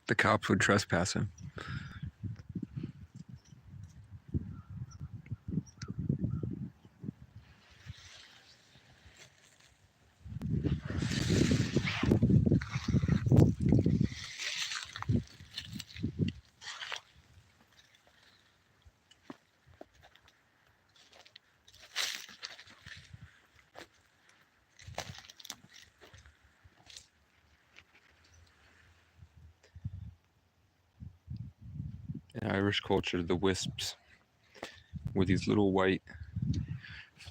The cops would trespass him. In Irish culture, the wisps were these little white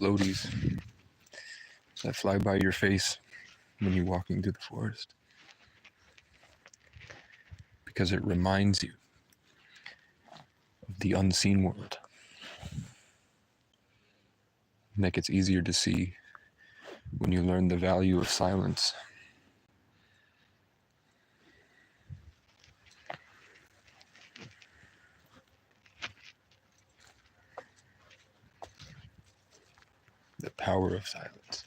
floaties that fly by your face when you're walking through the forest, because it reminds you of the unseen world. Like it's easier to see when you learn the value of silence. The power of silence.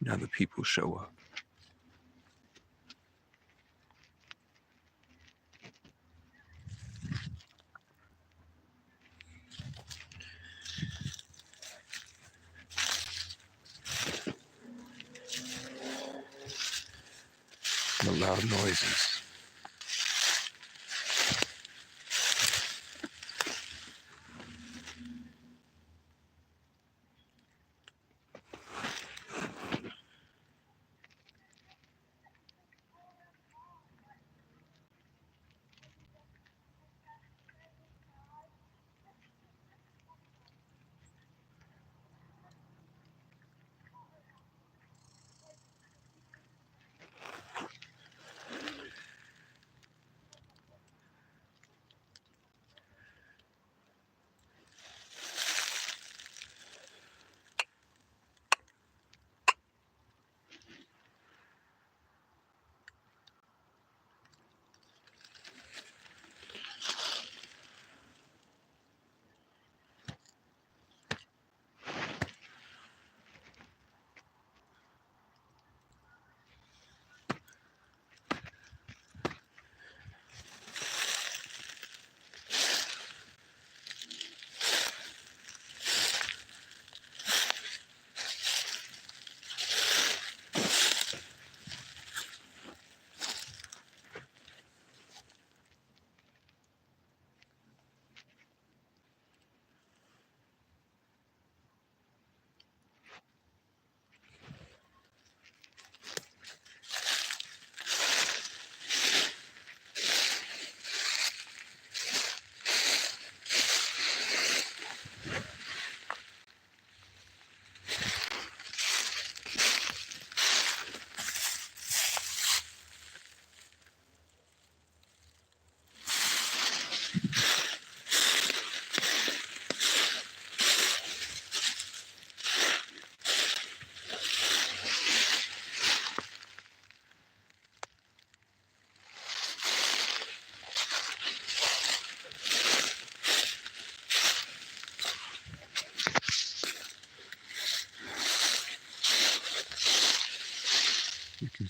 Now the people show up. The loud noises.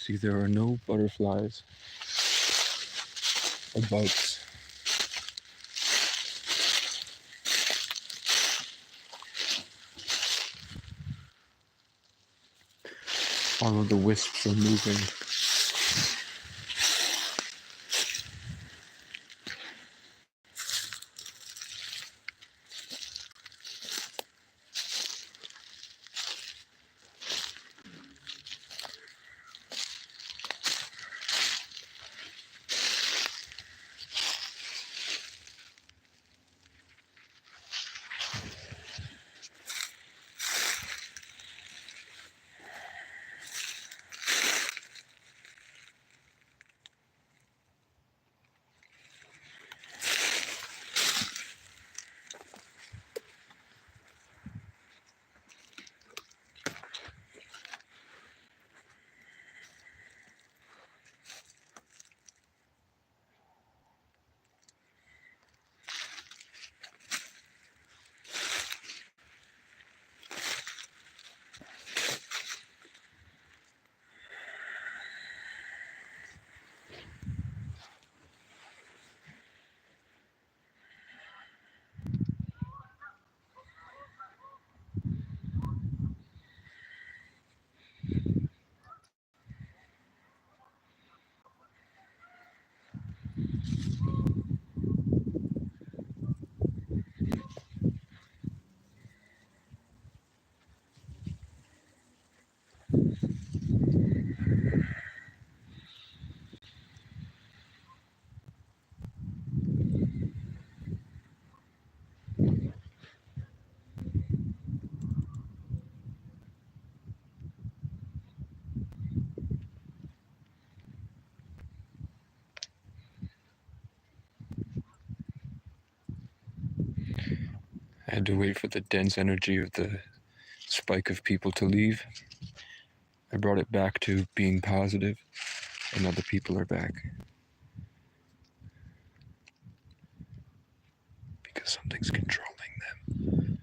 see, there are no butterflies or bugs. All of the wisps are moving. I had to wait for the dense energy of the spike of people to leave. I brought it back to being positive, and now the people are back. Because something's controlling them.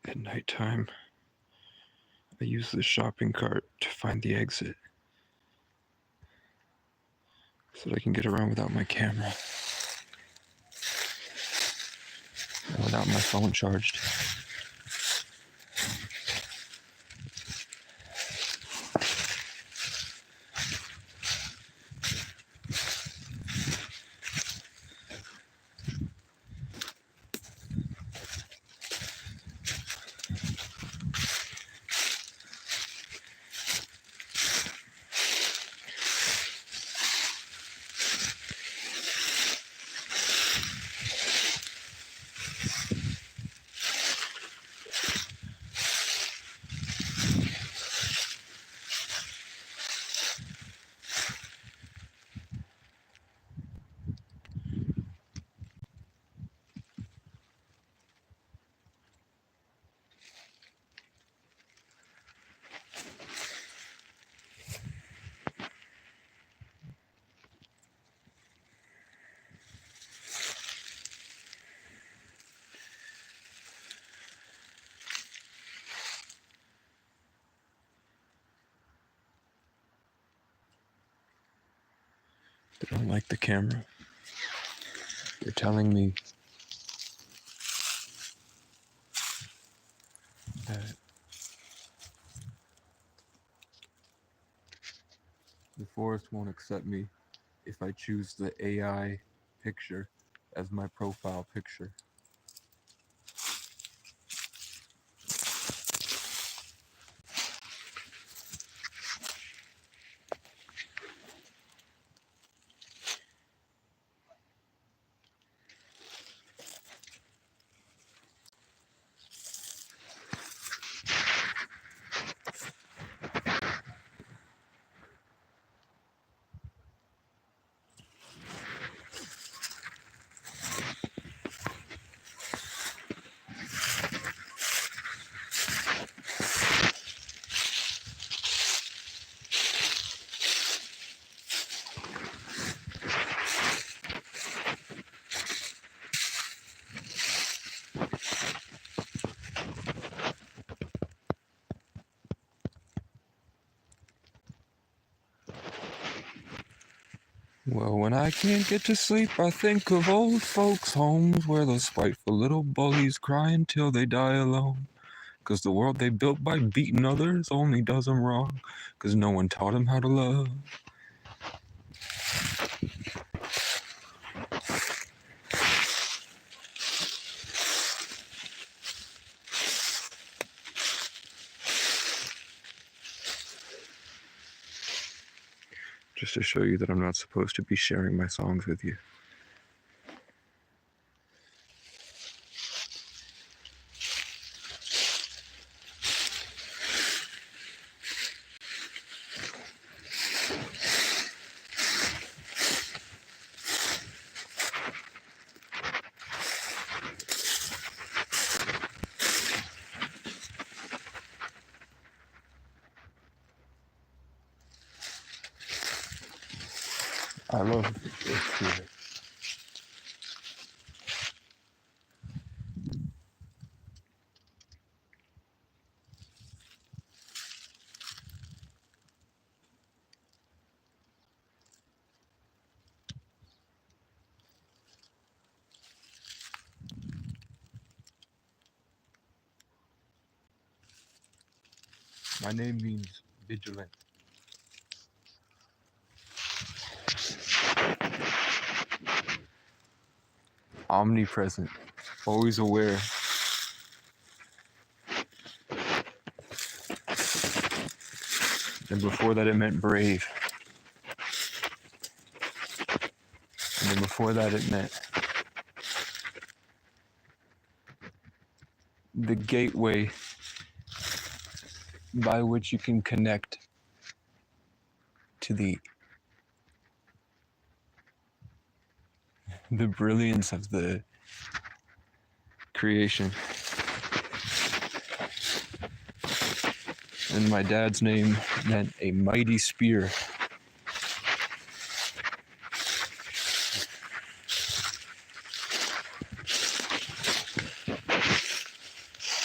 At nighttime, I use the shopping cart to find the exit so that I can get around without my camera and without my phone charged. They don't like the camera. They're telling me that the forest won't accept me if I choose the AI picture as my profile picture. Well, when I can't get to sleep, I think of old folks' homes where those spiteful little bullies cry until they die alone. 'Cause the world they built by beating others only does them wrong. 'Cause no one taught them how to love. Just to show you that I'm not supposed to be sharing my songs with you. I love this here. My name means vigilant. Omnipresent. Always aware. And before that it meant brave. And then before that it meant the gateway by which you can connect to the brilliance of the creation. And my dad's name meant a mighty spear.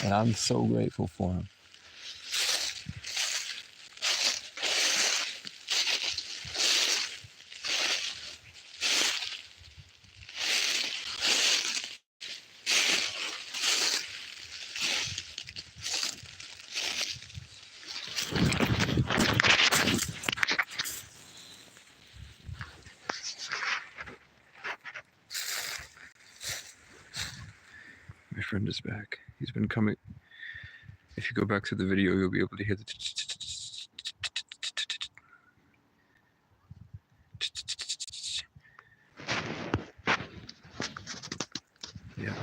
And I'm so grateful for him. My friend is back. He's been coming. If you go back to the video, you'll be able to hear the yeah.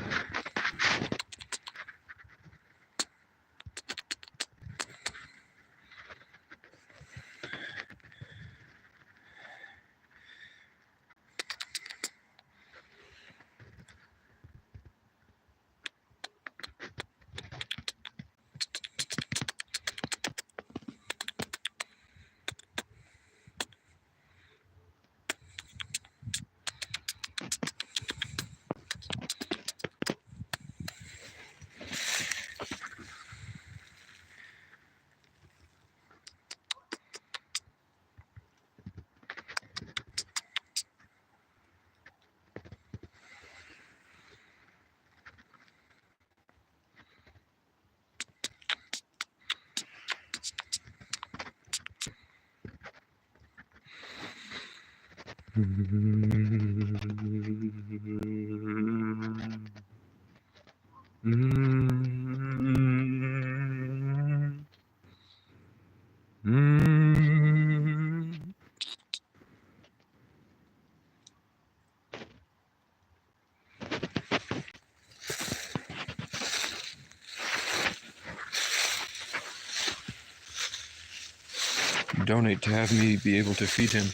Donate to have me be able to feed him.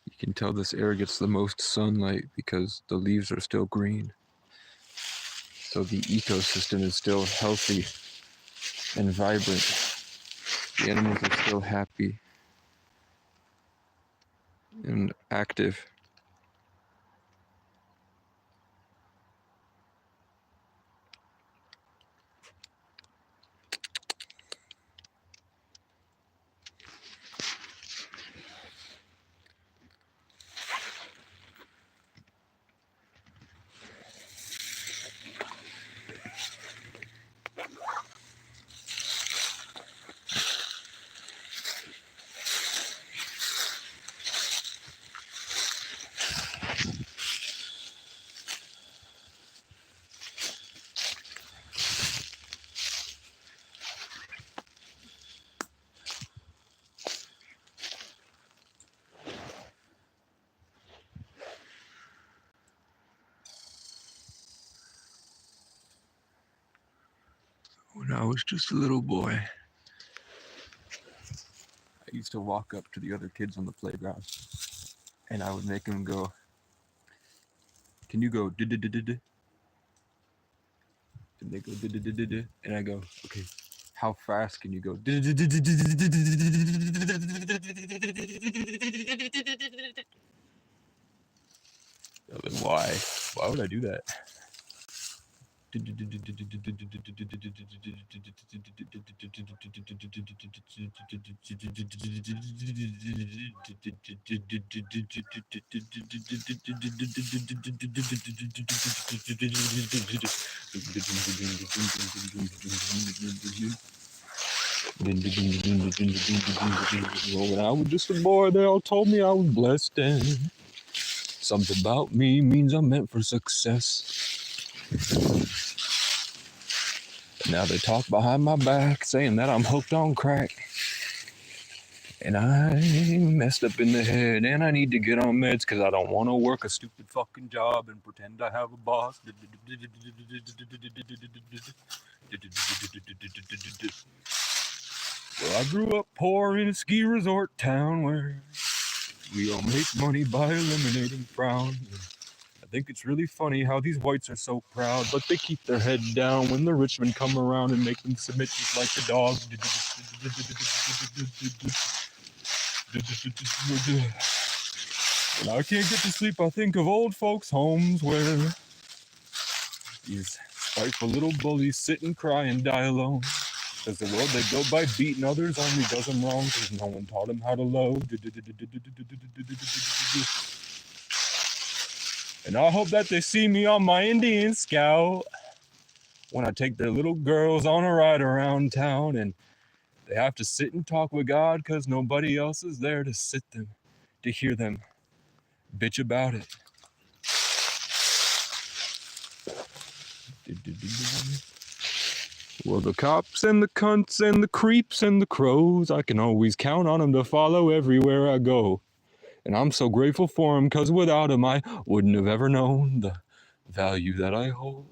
You can tell this area gets the most sunlight because the leaves are still green. So the ecosystem is still healthy and vibrant. The animals are still happy and active. When I was just a little boy, I used to walk up to the other kids on the playground and I would make them go, "Can you go d-d-d-d-d?" And they go d-d-d-d-d, and I go, "Okay, how fast can you go?" Why? Why would I do that? When I was just a boy, they all told me I was blessed, and something about me means I'm meant for success. Now they talk behind my back, saying that I'm hooked on crack. And I'm messed up in the head, and I need to get on meds because I don't want to work a stupid fucking job and pretend I have a boss. Well, I grew up poor in a ski resort town where we all make money by eliminating frowns. I think it's really funny how these whites are so proud, but they keep their head down when the rich men come around and make them submit just like the dogs. When I can't get to sleep, I think of old folks' homes where these spiteful little bullies sit and cry and die alone. Because the world they built by beating others only does them wrong because no one taught them how to love. And I hope that they see me on my Indian Scout when I take their little girls on a ride around town and they have to sit and talk with God because nobody else is there to hear them bitch about it. Well, the cops and the cunts and the creeps and the crows, I can always count on them to follow everywhere I go. And I'm so grateful for them, because without them I wouldn't have ever known the value that I hold.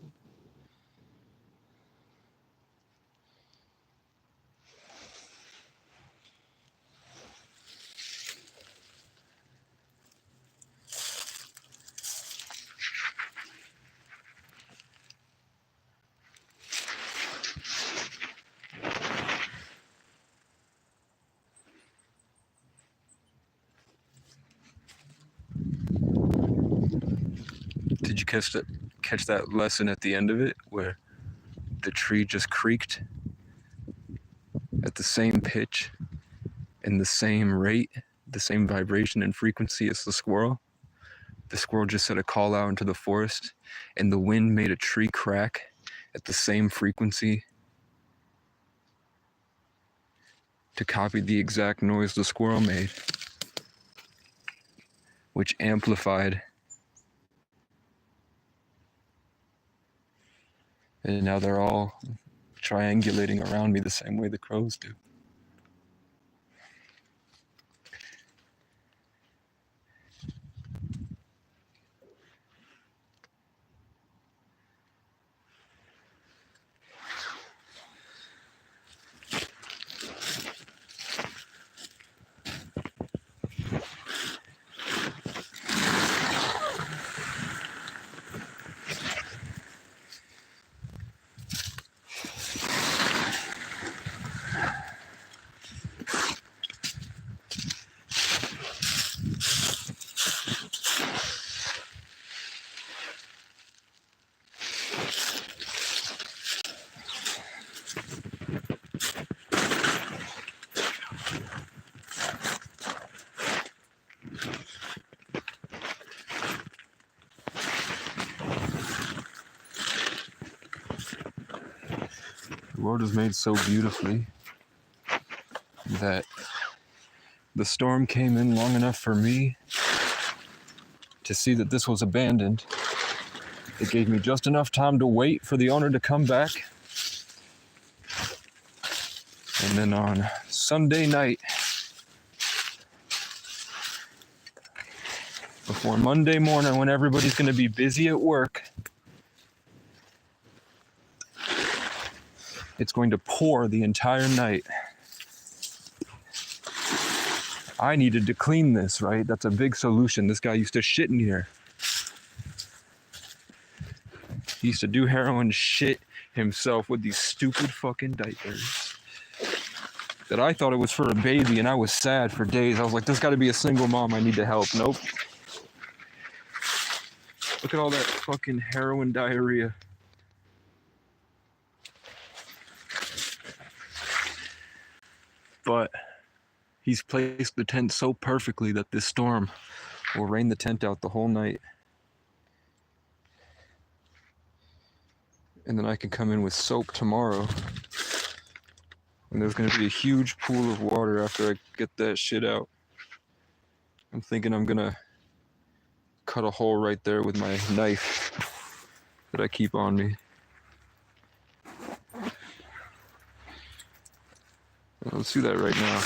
Did you catch that lesson at the end of it where the tree just creaked at the same pitch and the same rate, the same vibration and frequency as the squirrel? The squirrel just set a call out into the forest, and the wind made a tree crack at the same frequency to copy the exact noise the squirrel made, which amplified. And now they're all triangulating around me the same way the crows do. The world is made so beautifully that the storm came in long enough for me to see that this was abandoned. It gave me just enough time to wait for the owner to come back. And then on Sunday night, before Monday morning when everybody's going to be busy at work, it's going to pour the entire night. I needed to clean this, right? That's a big solution. This guy used to shit in here. He used to do heroin shit himself with these stupid fucking diapers that I thought it was for a baby, and I was sad for days. I was like, there's got to be a single mom. I need to help. Nope. Look at all that fucking heroin diarrhea. But he's placed the tent so perfectly that this storm will rain the tent out the whole night. And then I can come in with soap tomorrow. And there's going to be a huge pool of water after I get that shit out. I'm thinking I'm going to cut a hole right there with my knife that I keep on me. Let's do that right now.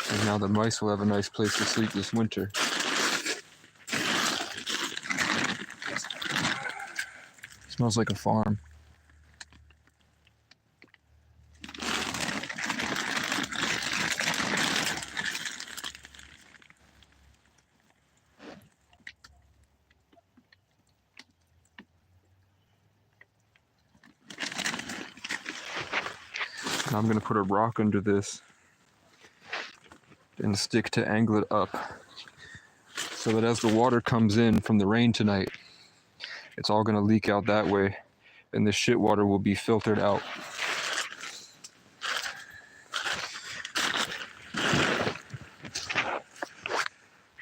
And now the mice will have a nice place to sleep this winter. Smells like a farm. Now I'm going to put a rock under this and stick to angle it up so that as the water comes in from the rain tonight, it's all going to leak out that way, and this shit water will be filtered out.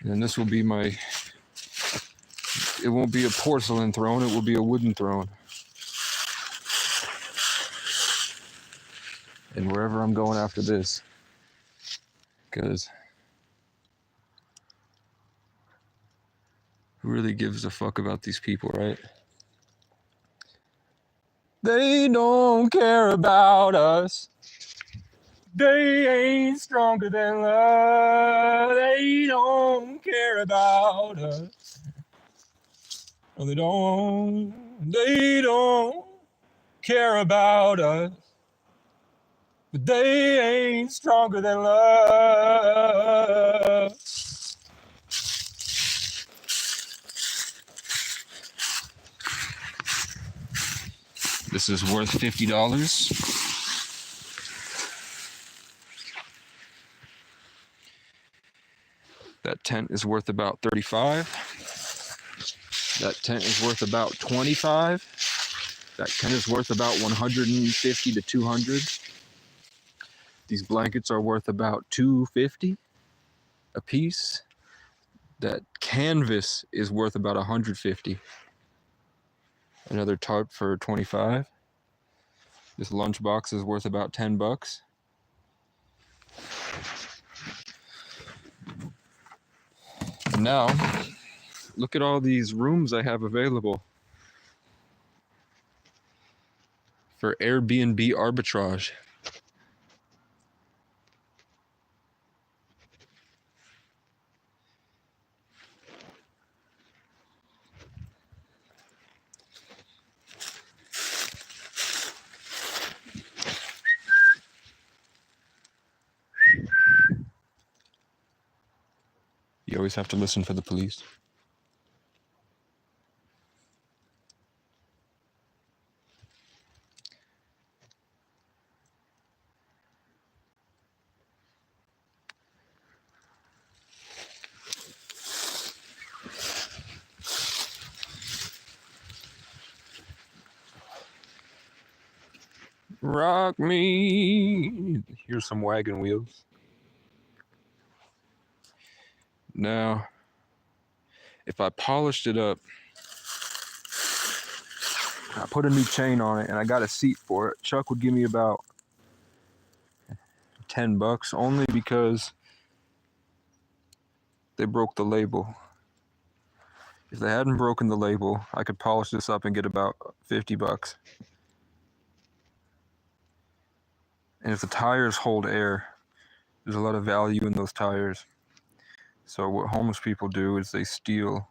And this will be my, it won't be a porcelain throne, it will be a wooden throne. And wherever I'm going after this, because who really gives a fuck about these people, right? They don't care about us. They ain't stronger than love. They don't care about us. No, they don't. They don't care about us, but they ain't stronger than love. This is worth $50. That tent is worth about $35. That tent is worth about $25. That tent is worth about $150 to $200. These blankets are worth about $250 a piece. That canvas is worth about $150. Another tarp for $25. This lunchbox is worth about $10. And now, look at all these rooms I have available for Airbnb arbitrage. You always have to listen for the police. Rock me. Here's some wagon wheels. Now, if I polished it up, I put a new chain on it and I got a seat for it, Chuck would give me about $10 only because they broke the label. If they hadn't broken the label, I could polish this up and get about $50. And if the tires hold air, there's a lot of value in those tires. So what homeless people do is they steal,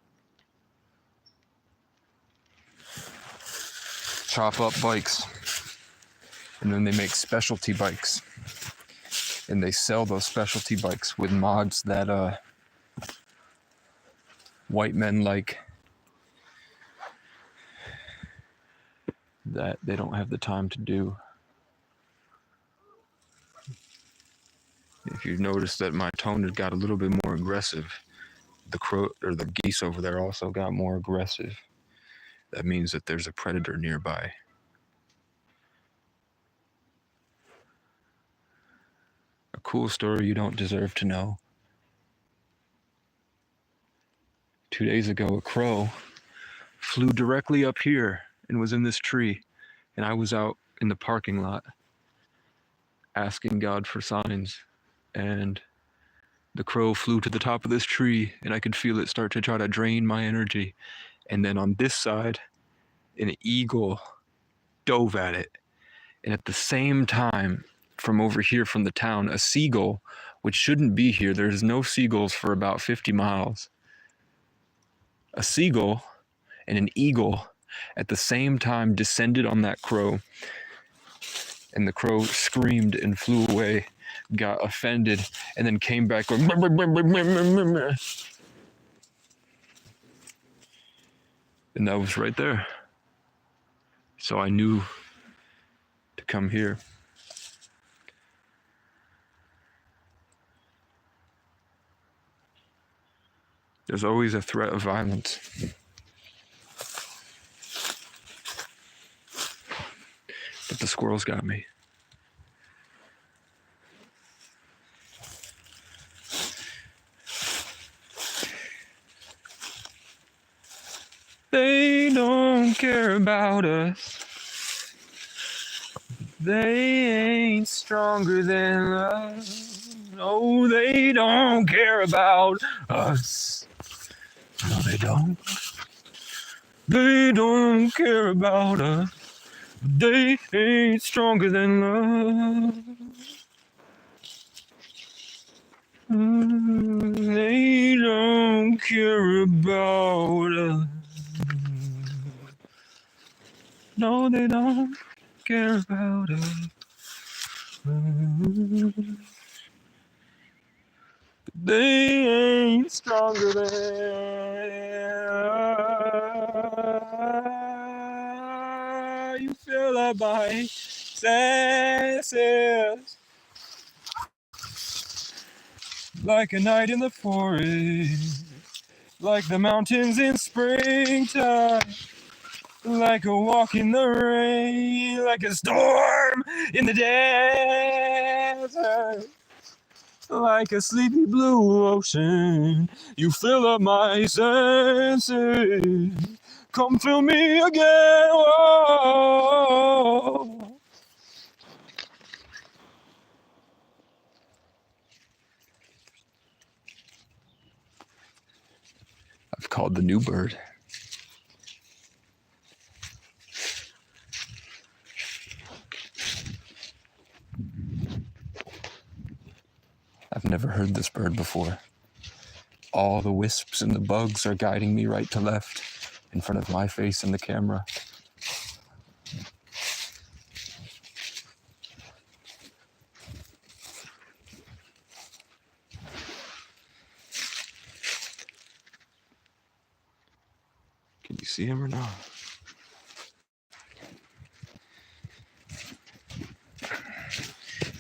chop up bikes, and then they make specialty bikes. And they sell those specialty bikes with mods that white men like, that they don't have the time to do. If you've noticed that my tone has got a little bit more aggressive, the crow or the geese over there also got more aggressive. That means that there's a predator nearby. A cool story you don't deserve to know. 2 days ago, a crow flew directly up here and was in this tree, and I was out in the parking lot asking God for signs, and the crow flew to the top of this tree, and I could feel it start to try to drain my energy. And then on this side, an eagle dove at it. And at the same time, from over here from the town, a seagull, which shouldn't be here, there's no seagulls for about 50 miles. A seagull and an eagle at the same time descended on that crow. And the crow screamed and flew away, got offended, and then came back going, "Brr, brr, brr, brr, brr, brr." And that was right there. So I knew to come here. There's always a threat of violence. But the squirrels got me. They don't care about us. They ain't stronger than us. No, they don't care about us. No, they don't. They don't care about us. They ain't stronger than love. They don't care about us. No, they don't. care about us. They ain't stronger than you feel up my senses like a night in the forest, like the mountains in springtime, like a walk in the rain, like a storm in the desert. Like a sleepy blue ocean, you fill up my senses. Come fill me again. Whoa. I've called the new bird. I've never heard this bird before. All the wisps and the bugs are guiding me right to left in front of my face in the camera. Can you see him or not?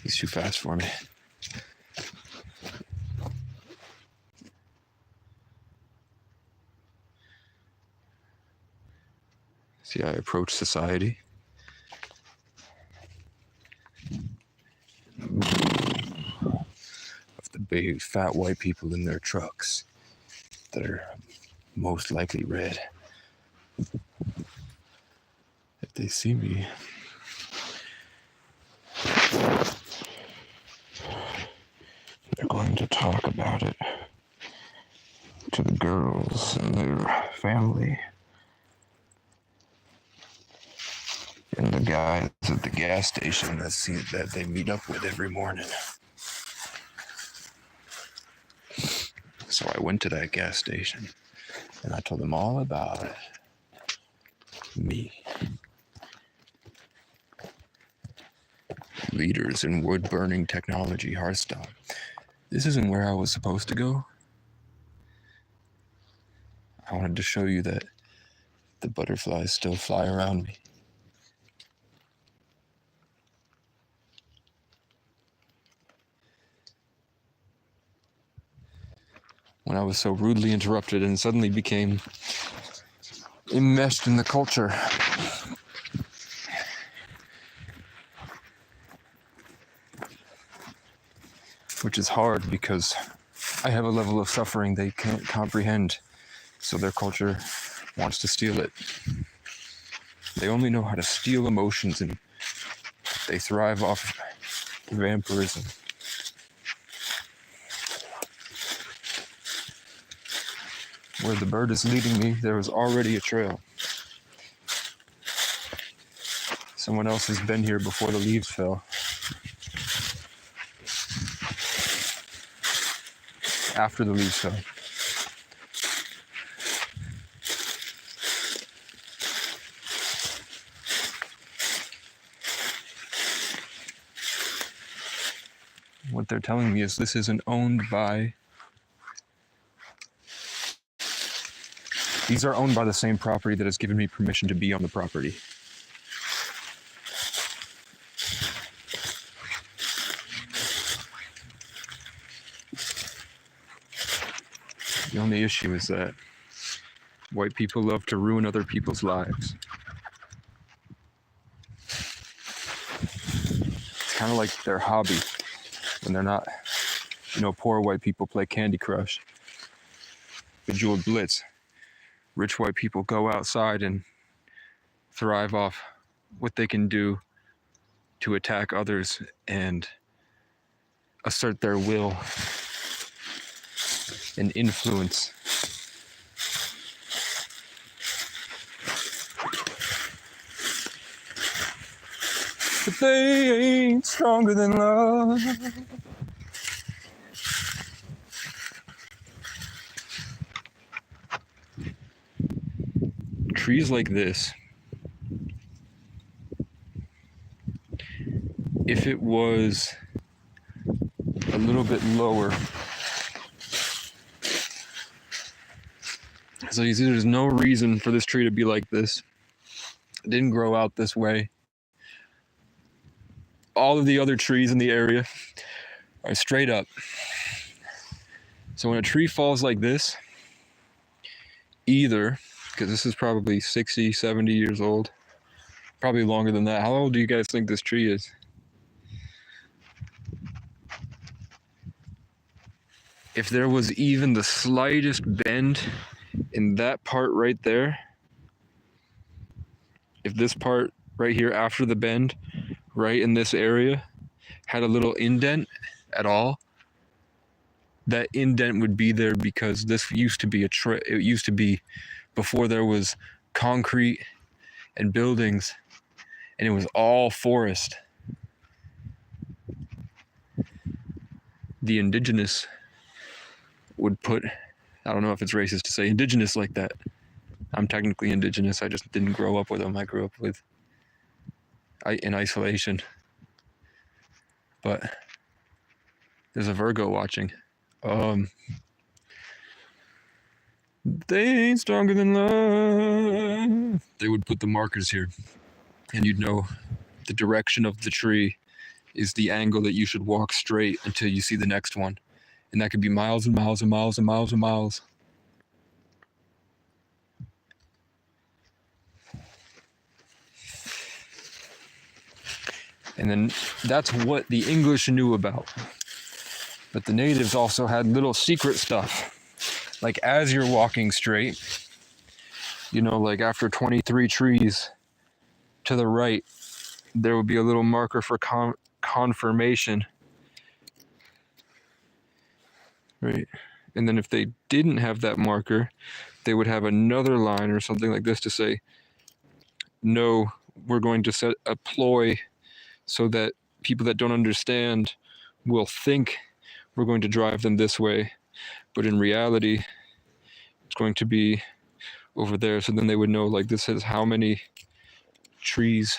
He's too fast for me. See, I approach society. Of the big, fat white people in their trucks that are most likely red. If they see me, they're going to talk about it to the girls and their family. And the guys at the gas station that they meet up with every morning. So I went to that gas station and I told them all about it. Me. Leaders in wood burning technology, Hearthstone. This isn't where I was supposed to go. I wanted to show you that the butterflies still fly around me. When I was so rudely interrupted and suddenly became enmeshed in the culture. Which is hard because I have a level of suffering they can't comprehend, so their culture wants to steal it. They only know how to steal emotions, and they thrive off vampirism. Where the bird is leading me, there is already a trail. Someone else has been here before the leaves fell. After the leaves fell. What they're telling me is this isn't owned by... These are owned by the same property that has given me permission to be on the property. The only issue is that white people love to ruin other people's lives. It's kind of like their hobby. When they're not, poor white people play Candy Crush, Bejeweled Blitz. Rich white people go outside and thrive off what they can do to attack others and assert their will and influence. But they ain't stronger than love. Trees like this if it was a little bit lower. So you see, there's no reason for this tree to be like this. It didn't grow out this way. All of the other trees in the area are straight up. So when a tree falls like this, either, because this is probably 60, 70 years old, probably longer than that. How old do you guys think this tree is? If there was even the slightest bend in that part right there, if this part right here after the bend, right in this area, had a little indent at all, that indent would be there because this used to be it used to be before there was concrete and buildings, and it was all forest. The indigenous would put, I don't know if it's racist to say indigenous like that. I'm technically indigenous. I just didn't grow up with them. I grew up in isolation. But there's a Virgo watching. They ain't stronger than love. They would put the markers here, and you'd know the direction of the tree is the angle that you should walk straight until you see the next one. And that could be miles and miles and miles and miles and miles. And then that's what the English knew about. But the natives also had little secret stuff. Like as you're walking straight, you know, like after 23 trees to the right, there would be a little marker for confirmation. Right. And then if they didn't have that marker, they would have another line or something like this to say, no, we're going to set a ploy so that people that don't understand will think we're going to drive them this way. But in reality, it's going to be over there. So then they would know, like, this is how many trees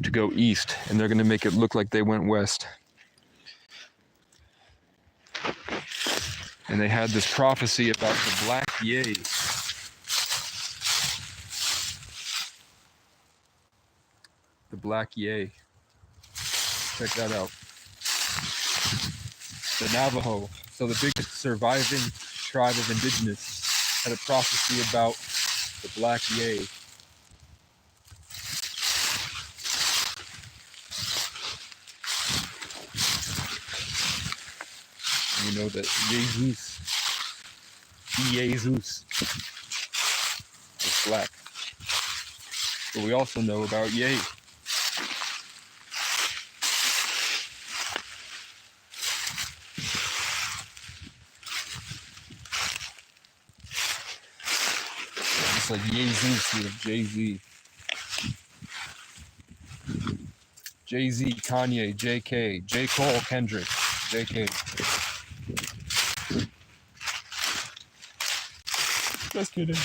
to go east, and they're going to make it look like they went west. And they had this prophecy about the black yay. The black yay. Check that out. The Navajo, so the biggest surviving tribe of indigenous, had a prophecy about the black yay. And you know that Jesus is black. But we also know about yay. It's like Jesus with Jay-Z. Jay-Z, Kanye, J.K., J. Cole, Kendrick, J.K. Just kidding.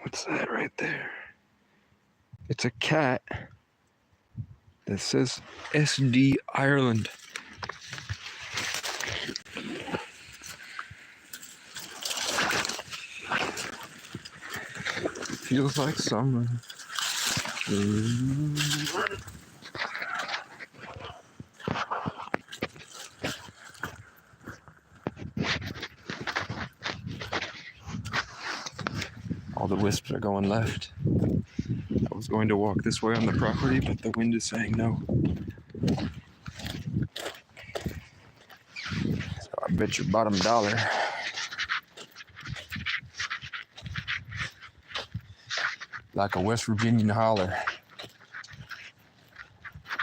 What's that right there? It's a cat that says SD Ireland. Feels like summer. All the wisps are going left. I was going to walk this way on the property, but the wind is saying no. So I bet your bottom dollar like a West Virginian holler,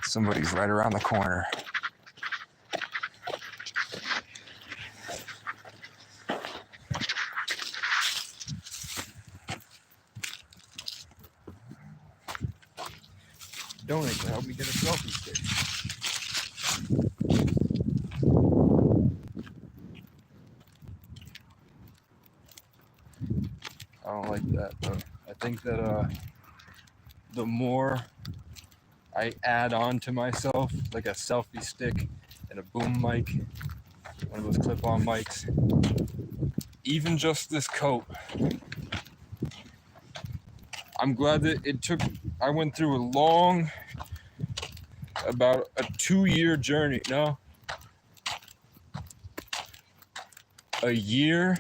somebody's right around the corner. Donate to help me get a selfie stick. I don't like that, but I think that the more I add on to myself, like a selfie stick and a boom mic, one of those clip-on mics, even just this coat, I'm glad that I went through a long, about a 2-year journey, a year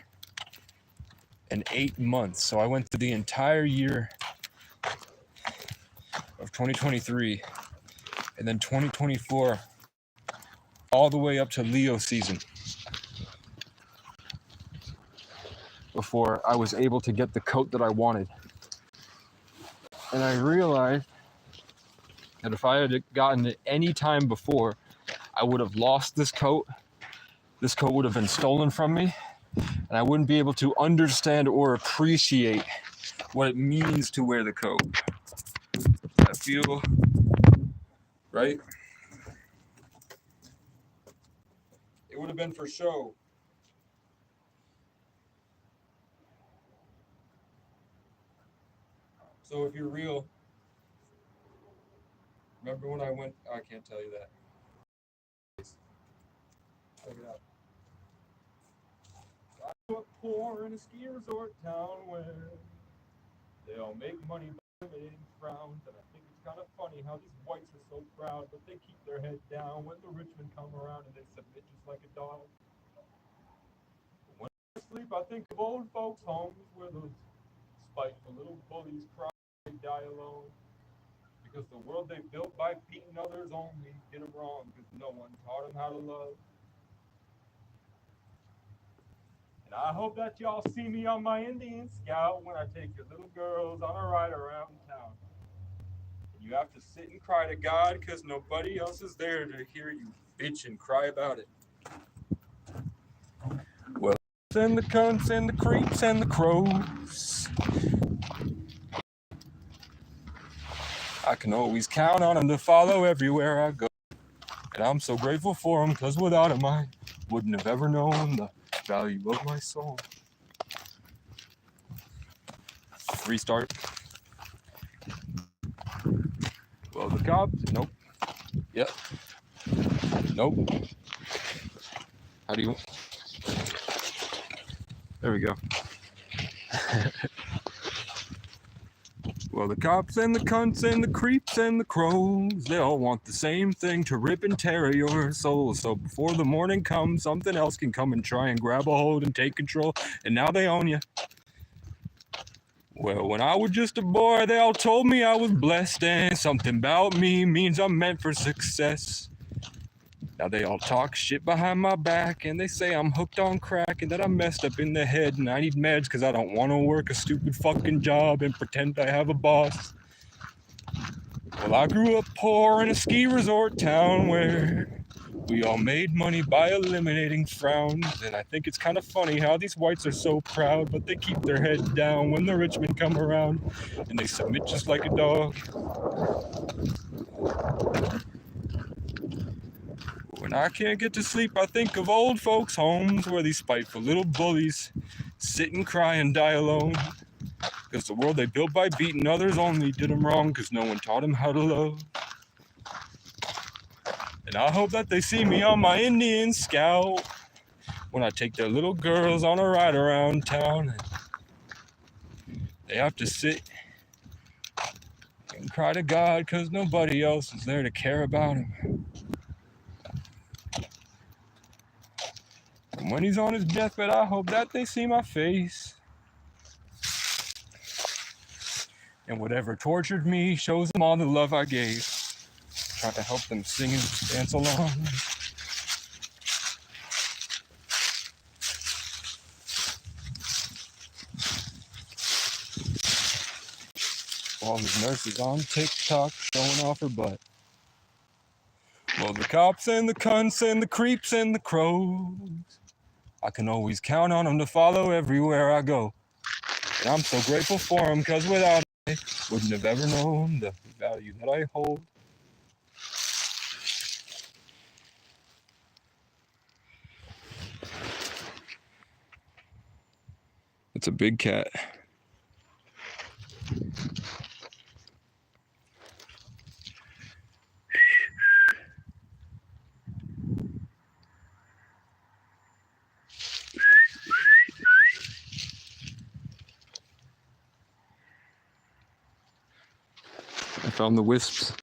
and 8 months. So I went through the entire year of 2023 and then 2024 all the way up to Leo season before I was able to get the coat that I wanted. And I realized that if I had gotten it any time before, I would have lost this coat. This coat would have been stolen from me, and I wouldn't be able to understand or appreciate what it means to wear the coat. I feel right? It would have been for show. So if you're real, remember when I went, I can't tell you that. Check it out. I grew up poor in a ski resort town where they all make money by limiting frowns, and I think it's kind of funny how these whites are so proud, but they keep their head down when the rich men come around and they submit just like a dog. When I sleep, I think of old folks' homes where those spiteful little bullies cry and die alone. Because the world they built by beating others only did them wrong, because no one taught them how to love. And I hope that y'all see me on my Indian Scout when I take your little girls on a ride around town. And you have to sit and cry to God because nobody else is there to hear you bitch and cry about it. Well, and the cunts and the creeps and the crows, I can always count on them to follow everywhere I go. And I'm so grateful for them, because without them I wouldn't have ever known the value of my soul. Restart. Well, the cops, nope. Yep. Nope. How do you? There we go. Well, the cops and the cunts and the creeps and the crows, they all want the same thing, to rip and tear your soul. So before the morning comes, something else can come and try and grab a hold and take control, and now they own you. Well, when I was just a boy, they all told me I was blessed, and something about me means I'm meant for success. Now they all talk shit behind my back, and they say I'm hooked on crack, and that I'm messed up in the head, and I need meds because I don't want to work a stupid fucking job and pretend I have a boss. Well, I grew up poor in a ski resort town where we all made money by eliminating frowns, and I think it's kind of funny how these whites are so proud, but they keep their head down when the rich men come around, and they submit just like a dog. When I can't get to sleep, I think of old folks' homes where these spiteful little bullies sit and cry and die alone. Because the world they built by beating others only did them wrong, because no one taught them how to love. And I hope that they see me on my Indian Scout when I take their little girls on a ride around town. And they have to sit and cry to God because nobody else is there to care about them. And when he's on his deathbed, I hope that they see my face And whatever tortured me shows them all the love I gave. Trying to help them sing and dance along. All these nurses on TikTok showing off her butt. Well, the cops and the cunts and the creeps and the crows, I can always count on them to follow everywhere I go. And I'm so grateful for them, cause without them, I wouldn't have ever known the value that I hold. It's a big cat. I found the wisps.